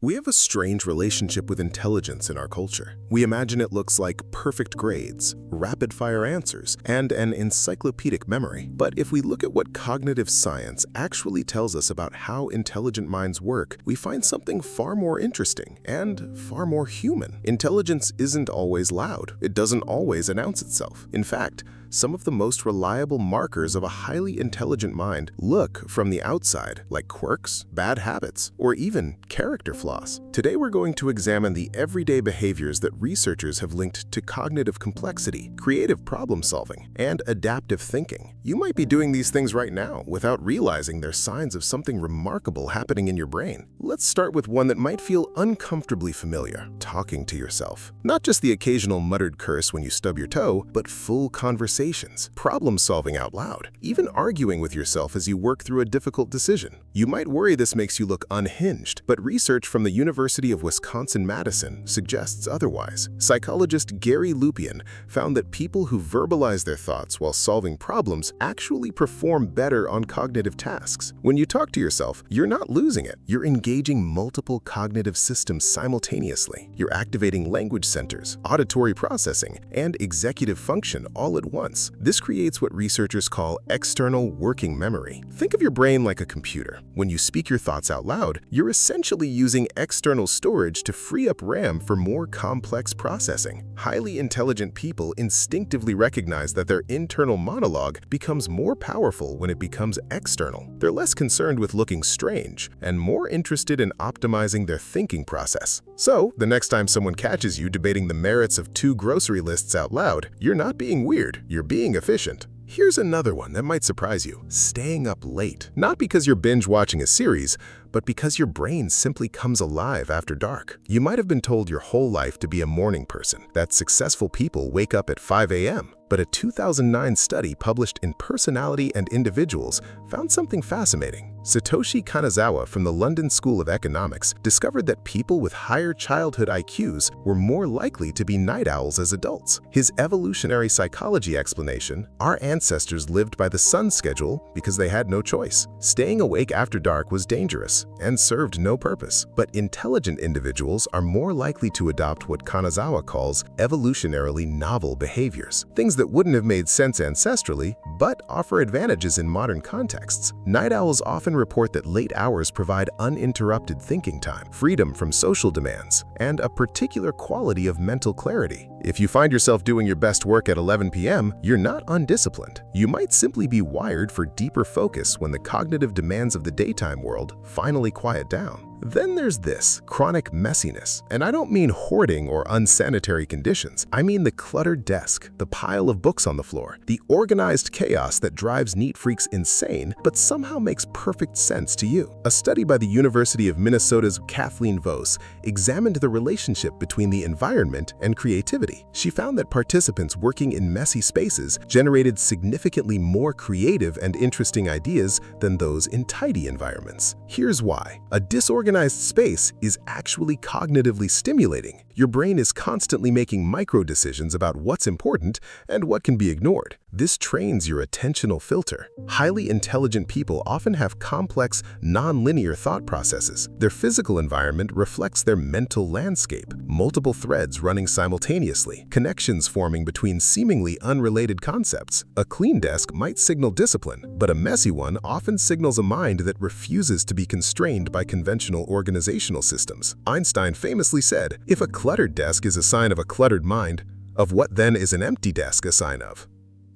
We have a strange relationship with intelligence in our culture. We imagine it looks like perfect grades, rapid-fire answers, and an encyclopedic memory. But if we look at what cognitive science actually tells us about how intelligent minds work, we find something far more interesting and far more human. Intelligence isn't always loud. It doesn't always announce itself. In fact, some of the most reliable markers of a highly intelligent mind look from the outside, like quirks, bad habits, or even character flaws. Today we're going to examine the everyday behaviors that researchers have linked to cognitive complexity, creative problem solving, and adaptive thinking. You might be doing these things right now without realizing they're signs of something remarkable happening in your brain. Let's start with one that might feel uncomfortably familiar: talking to yourself. Not just the occasional muttered curse when you stub your toe, but full conversations, problem solving out loud, even arguing with yourself as you work through a difficult decision. You might worry this makes you look unhinged, but research from the University of Wisconsin-Madison suggests otherwise. Psychologist Gary Lupien found that people who verbalize their thoughts while solving problems actually perform better on cognitive tasks. When you talk to yourself, you're not losing it. You're engaging multiple cognitive systems simultaneously. You're activating language centers, auditory processing, and executive function all at once. This creates what researchers call external working memory. Think of your brain like a computer. When you speak your thoughts out loud, you're essentially using external storage to free up RAM for more complex processing. Highly intelligent people instinctively recognize that their internal monologue becomes more powerful when it becomes external. They're less concerned with looking strange and more interested in optimizing their thinking process. So, the next time someone catches you debating the merits of two grocery lists out loud, you're not being weird, you're being efficient. Here's another one that might surprise you: staying up late. Not because you're binge watching a series, but because your brain simply comes alive after dark. You might have been told your whole life to be a morning person, that successful people wake up at 5 a.m. But a 2009 study published in Personality and Individuals found something fascinating. Satoshi Kanazawa from the London School of Economics discovered that people with higher childhood IQs were more likely to be night owls as adults. His evolutionary psychology explanation: our ancestors lived by the sun schedule because they had no choice. Staying awake after dark was dangerous and served no purpose. But intelligent individuals are more likely to adopt what Kanazawa calls evolutionarily novel behaviors, things that wouldn't have made sense ancestrally, but offer advantages in modern contexts. Night owls often report that late hours provide uninterrupted thinking time, freedom from social demands, and a particular quality of mental clarity. If you find yourself doing your best work at 11 p.m., you're not undisciplined. You might simply be wired for deeper focus when the cognitive demands of the daytime world finally quiet down. Then there's this: chronic messiness. And I don't mean hoarding or unsanitary conditions. I mean the cluttered desk, the pile of books on the floor, the organized chaos that drives neat freaks insane but somehow makes perfect sense to you. A study by the University of Minnesota's Kathleen Vose examined the relationship between the environment and creativity. She found that participants working in messy spaces generated significantly more creative and interesting ideas than those in tidy environments. Here's why. A disorganized space is actually cognitively stimulating. Your brain is constantly making micro-decisions about what's important and what can be ignored. This trains your attentional filter. Highly intelligent people often have complex, non-linear thought processes. Their physical environment reflects their mental landscape: multiple threads running simultaneously, connections forming between seemingly unrelated concepts. A clean desk might signal discipline, but a messy one often signals a mind that refuses to be constrained by conventional organizational systems. Einstein famously said, "If a cluttered desk is a sign of a cluttered mind, of what then is an empty desk a sign of?"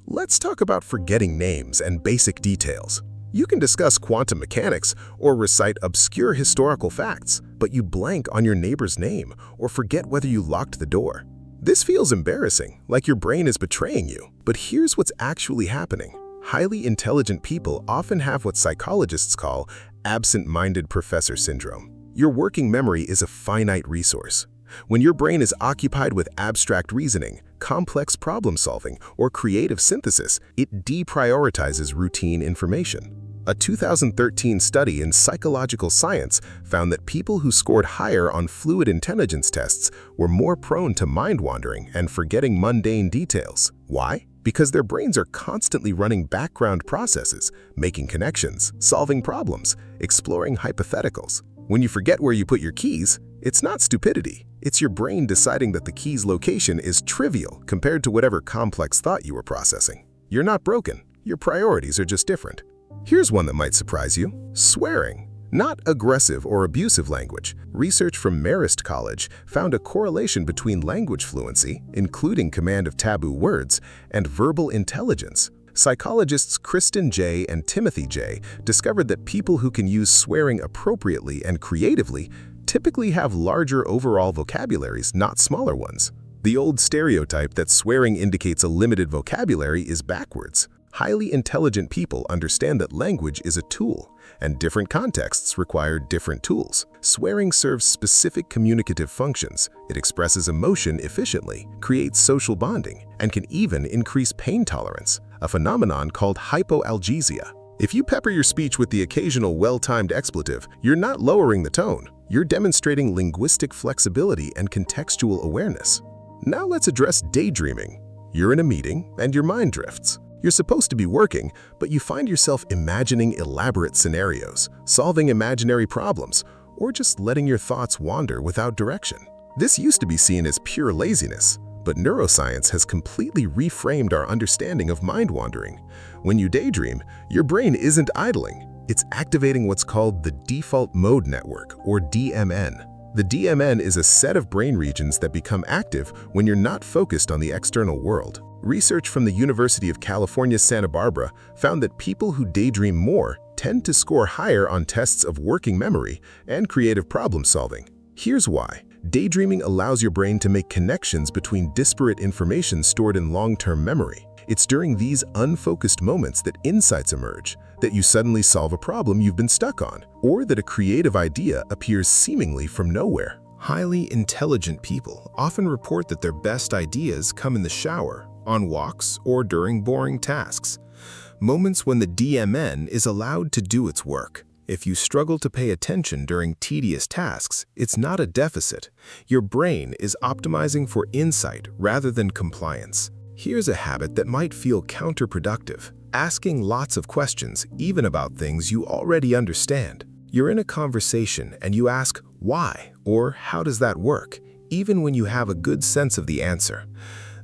Let's talk about forgetting names and basic details. You can discuss quantum mechanics or recite obscure historical facts, but you blank on your neighbor's name or forget whether you locked the door. This feels embarrassing, like your brain is betraying you. But here's what's actually happening. Highly intelligent people often have what psychologists call absent-minded professor syndrome. Your working memory is a finite resource. When your brain is occupied with abstract reasoning, complex problem solving, or creative synthesis, it deprioritizes routine information. A 2013 study in psychological science found that people who scored higher on fluid intelligence tests were more prone to mind-wandering and forgetting mundane details. Why? Because their brains are constantly running background processes, making connections, solving problems, exploring hypotheticals. When you forget where you put your keys, it's not stupidity. It's your brain deciding that the key's location is trivial compared to whatever complex thought you were processing. You're not broken. Your priorities are just different. Here's one that might surprise you. Swearing. Not aggressive or abusive language. Research from Marist College found a correlation between language fluency, including command of taboo words, and verbal intelligence. Psychologists Kristen J. and Timothy J. discovered that people who can use swearing appropriately and creatively typically have larger overall vocabularies, not smaller ones. The old stereotype that swearing indicates a limited vocabulary is backwards. Highly intelligent people understand that language is a tool, and different contexts require different tools. Swearing serves specific communicative functions. It expresses emotion efficiently, creates social bonding, and can even increase pain tolerance, a phenomenon called hypoalgesia. If you pepper your speech with the occasional well-timed expletive, you're not lowering the tone. You're demonstrating linguistic flexibility and contextual awareness. Now let's address daydreaming. You're in a meeting, and your mind drifts. You're supposed to be working, but you find yourself imagining elaborate scenarios, solving imaginary problems, or just letting your thoughts wander without direction. This used to be seen as pure laziness, but neuroscience has completely reframed our understanding of mind wandering. When you daydream, your brain isn't idling. It's activating what's called the default mode network, or DMN. The DMN is a set of brain regions that become active when you're not focused on the external world. Research from the University of California, Santa Barbara found that people who daydream more tend to score higher on tests of working memory and creative problem solving. Here's why. Daydreaming allows your brain to make connections between disparate information stored in long-term memory. It's during these unfocused moments that insights emerge, that you suddenly solve a problem you've been stuck on, or that a creative idea appears seemingly from nowhere. Highly intelligent people often report that their best ideas come in the shower, on walks, or during boring tasks. Moments when the DMN is allowed to do its work. If you struggle to pay attention during tedious tasks, it's not a deficit. Your brain is optimizing for insight rather than compliance. Here's a habit that might feel counterproductive. Asking lots of questions, even about things you already understand. You're in a conversation and you ask, why, or how does that work, even when you have a good sense of the answer.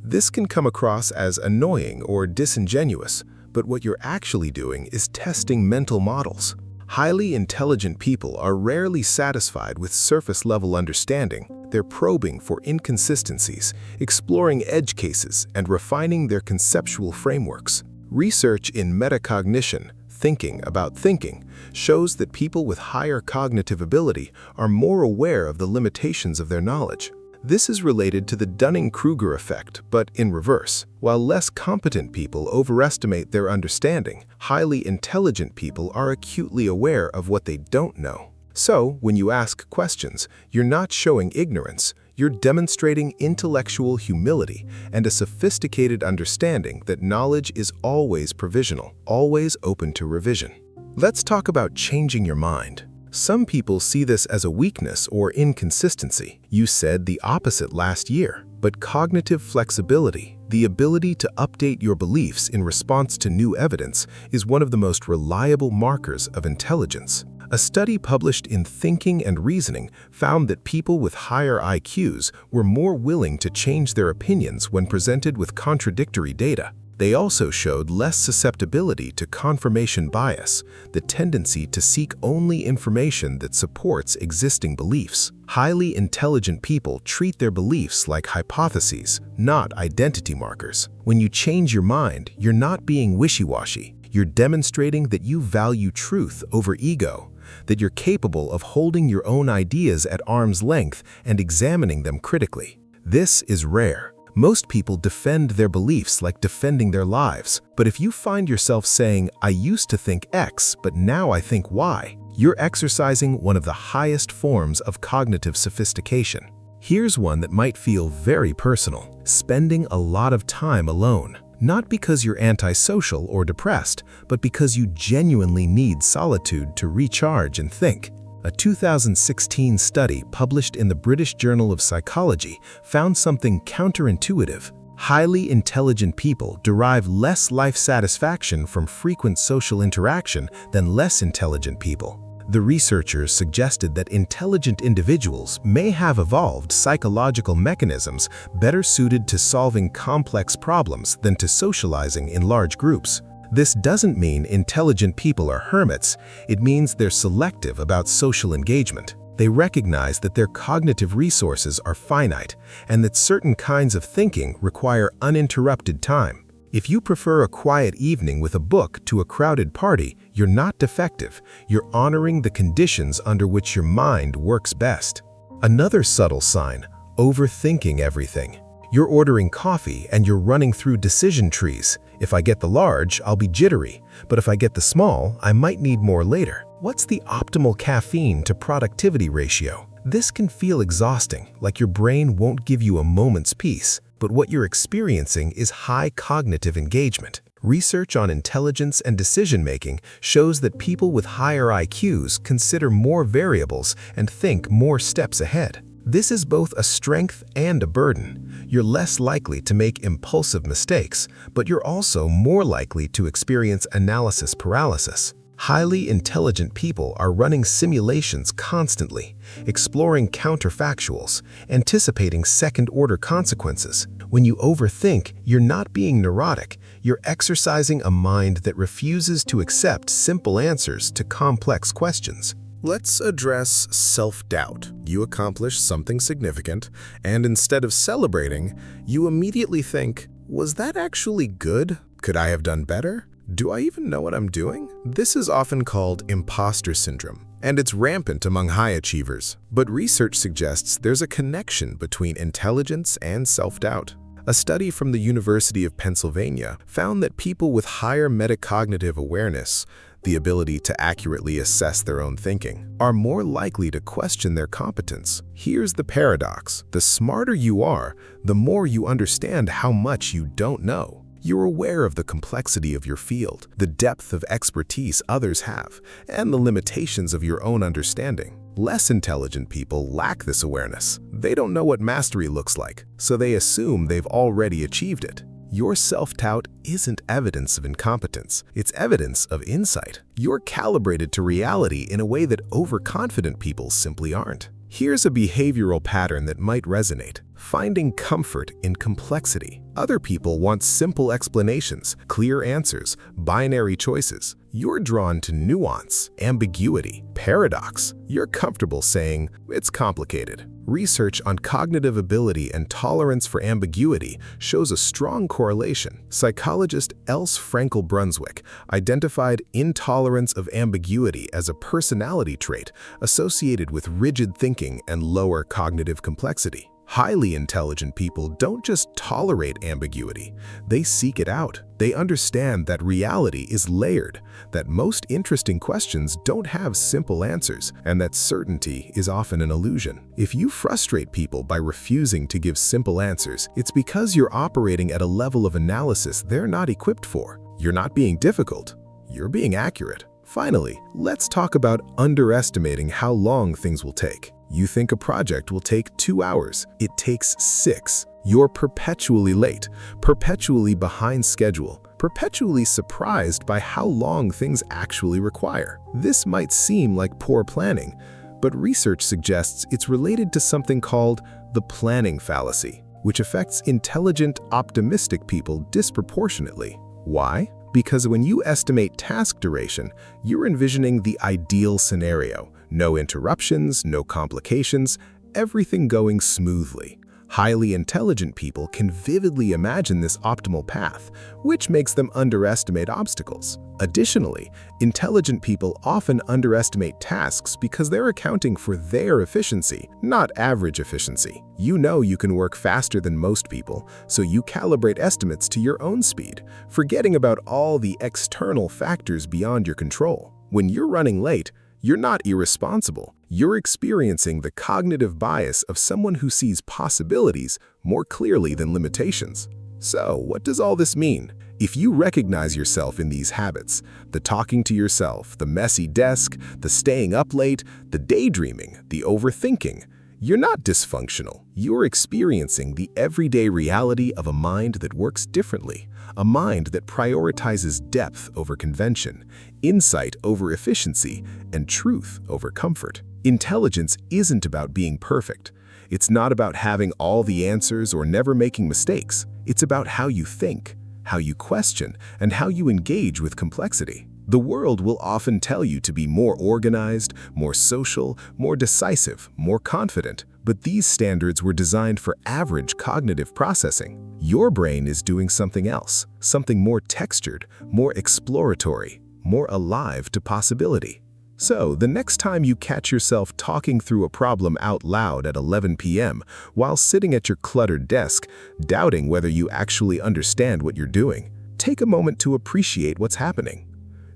This can come across as annoying or disingenuous, but what you're actually doing is testing mental models. Highly intelligent people are rarely satisfied with surface-level understanding. They're probing for inconsistencies, exploring edge cases, and refining their conceptual frameworks. Research in metacognition, thinking about thinking, shows that people with higher cognitive ability are more aware of the limitations of their knowledge. This is related to the Dunning-Kruger effect, but in reverse. While less competent people overestimate their understanding, highly intelligent people are acutely aware of what they don't know. So, when you ask questions, you're not showing ignorance, you're demonstrating intellectual humility and a sophisticated understanding that knowledge is always provisional, always open to revision. Let's talk about changing your mind. Some people see this as a weakness or inconsistency. You said the opposite last year. But cognitive flexibility, the ability to update your beliefs in response to new evidence, is one of the most reliable markers of intelligence. A study published in Thinking and Reasoning found that people with higher IQs were more willing to change their opinions when presented with contradictory data. They also showed less susceptibility to confirmation bias, the tendency to seek only information that supports existing beliefs. Highly intelligent people treat their beliefs like hypotheses, not identity markers. When you change your mind, you're not being wishy-washy. You're demonstrating that you value truth over ego, that you're capable of holding your own ideas at arm's length and examining them critically. This is rare. Most people defend their beliefs like defending their lives. But if you find yourself saying, I used to think X, but now I think Y, you're exercising one of the highest forms of cognitive sophistication. Here's one that might feel very personal: spending a lot of time alone. Not because you're antisocial or depressed, but because you genuinely need solitude to recharge and think. A 2016 study published in the British Journal of Psychology found something counterintuitive. Highly intelligent people derive less life satisfaction from frequent social interaction than less intelligent people. The researchers suggested that intelligent individuals may have evolved psychological mechanisms better suited to solving complex problems than to socializing in large groups. This doesn't mean intelligent people are hermits, it means they're selective about social engagement. They recognize that their cognitive resources are finite and that certain kinds of thinking require uninterrupted time. If you prefer a quiet evening with a book to a crowded party, you're not defective. You're honoring the conditions under which your mind works best. Another subtle sign: overthinking everything. You're ordering coffee and you're running through decision trees. If I get the large, I'll be jittery, but if I get the small, I might need more later. What's the optimal caffeine to productivity ratio? This can feel exhausting, like your brain won't give you a moment's peace, but what you're experiencing is high cognitive engagement. Research on intelligence and decision-making shows that people with higher IQs consider more variables and think more steps ahead. This is both a strength and a burden. You're less likely to make impulsive mistakes, but you're also more likely to experience analysis paralysis. Highly intelligent people are running simulations constantly, exploring counterfactuals, anticipating second-order consequences. When you overthink, you're not being neurotic, you're exercising a mind that refuses to accept simple answers to complex questions. Let's address self-doubt. You accomplish something significant, and instead of celebrating, you immediately think, was that actually good? Could I have done better? Do I even know what I'm doing? This is often called imposter syndrome, and it's rampant among high achievers. But research suggests there's a connection between intelligence and self-doubt. A study from the University of Pennsylvania found that people with higher metacognitive awareness, the ability to accurately assess their own thinking, are more likely to question their competence. Here's the paradox: the smarter you are, the more you understand how much you don't know. You're aware of the complexity of your field, the depth of expertise others have, and the limitations of your own understanding. Less intelligent people lack this awareness. They don't know what mastery looks like, so they assume they've already achieved it. Your self-doubt isn't evidence of incompetence, it's evidence of insight. You're calibrated to reality in a way that overconfident people simply aren't. Here's a behavioral pattern that might resonate: finding comfort in complexity. Other people want simple explanations, clear answers, binary choices. You're drawn to nuance, ambiguity, paradox. You're comfortable saying, "It's complicated." Research on cognitive ability and tolerance for ambiguity shows a strong correlation. Psychologist Else Frankel-Brunswick identified intolerance of ambiguity as a personality trait associated with rigid thinking and lower cognitive complexity. Highly intelligent people don't just tolerate ambiguity, they seek it out. They understand that reality is layered, that most interesting questions don't have simple answers, and that certainty is often an illusion. If you frustrate people by refusing to give simple answers, it's because you're operating at a level of analysis they're not equipped for. You're not being difficult, you're being accurate. Finally, let's talk about underestimating how long things will take. You think a project will take 2 hours. It takes 6. You're perpetually late, perpetually behind schedule, perpetually surprised by how long things actually require. This might seem like poor planning, but research suggests it's related to something called the planning fallacy, which affects intelligent, optimistic people disproportionately. Why? Because when you estimate task duration, you're envisioning the ideal scenario. No interruptions, no complications, everything going smoothly. Highly intelligent people can vividly imagine this optimal path, which makes them underestimate obstacles. Additionally, intelligent people often underestimate tasks because they're accounting for their efficiency, not average efficiency. You know you can work faster than most people, so you calibrate estimates to your own speed, forgetting about all the external factors beyond your control. When you're running late, you're not irresponsible. You're experiencing the cognitive bias of someone who sees possibilities more clearly than limitations. So, what does all this mean? If you recognize yourself in these habits, the talking to yourself, the messy desk, the staying up late, the daydreaming, the overthinking, You're not dysfunctional. You're experiencing the everyday reality of a mind that works differently, a mind that prioritizes depth over convention, insight over efficiency, and truth over comfort. Intelligence isn't about being perfect. It's not about having all the answers or never making mistakes. It's about how you think, how you question, and how you engage with complexity. The world will often tell you to be more organized, more social, more decisive, more confident, but these standards were designed for average cognitive processing. Your brain is doing something else, something more textured, more exploratory, more alive to possibility. So, the next time you catch yourself talking through a problem out loud at 11 p.m. while sitting at your cluttered desk, doubting whether you actually understand what you're doing, take a moment to appreciate what's happening.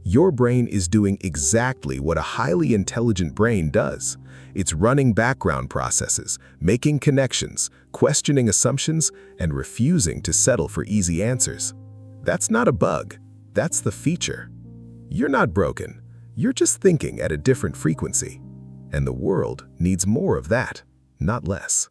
Your brain is doing exactly what a highly intelligent brain does. It's running background processes, making connections, questioning assumptions, and refusing to settle for easy answers. That's not a bug. That's the feature. You're not broken. You're just thinking at a different frequency. And the world needs more of that, not less.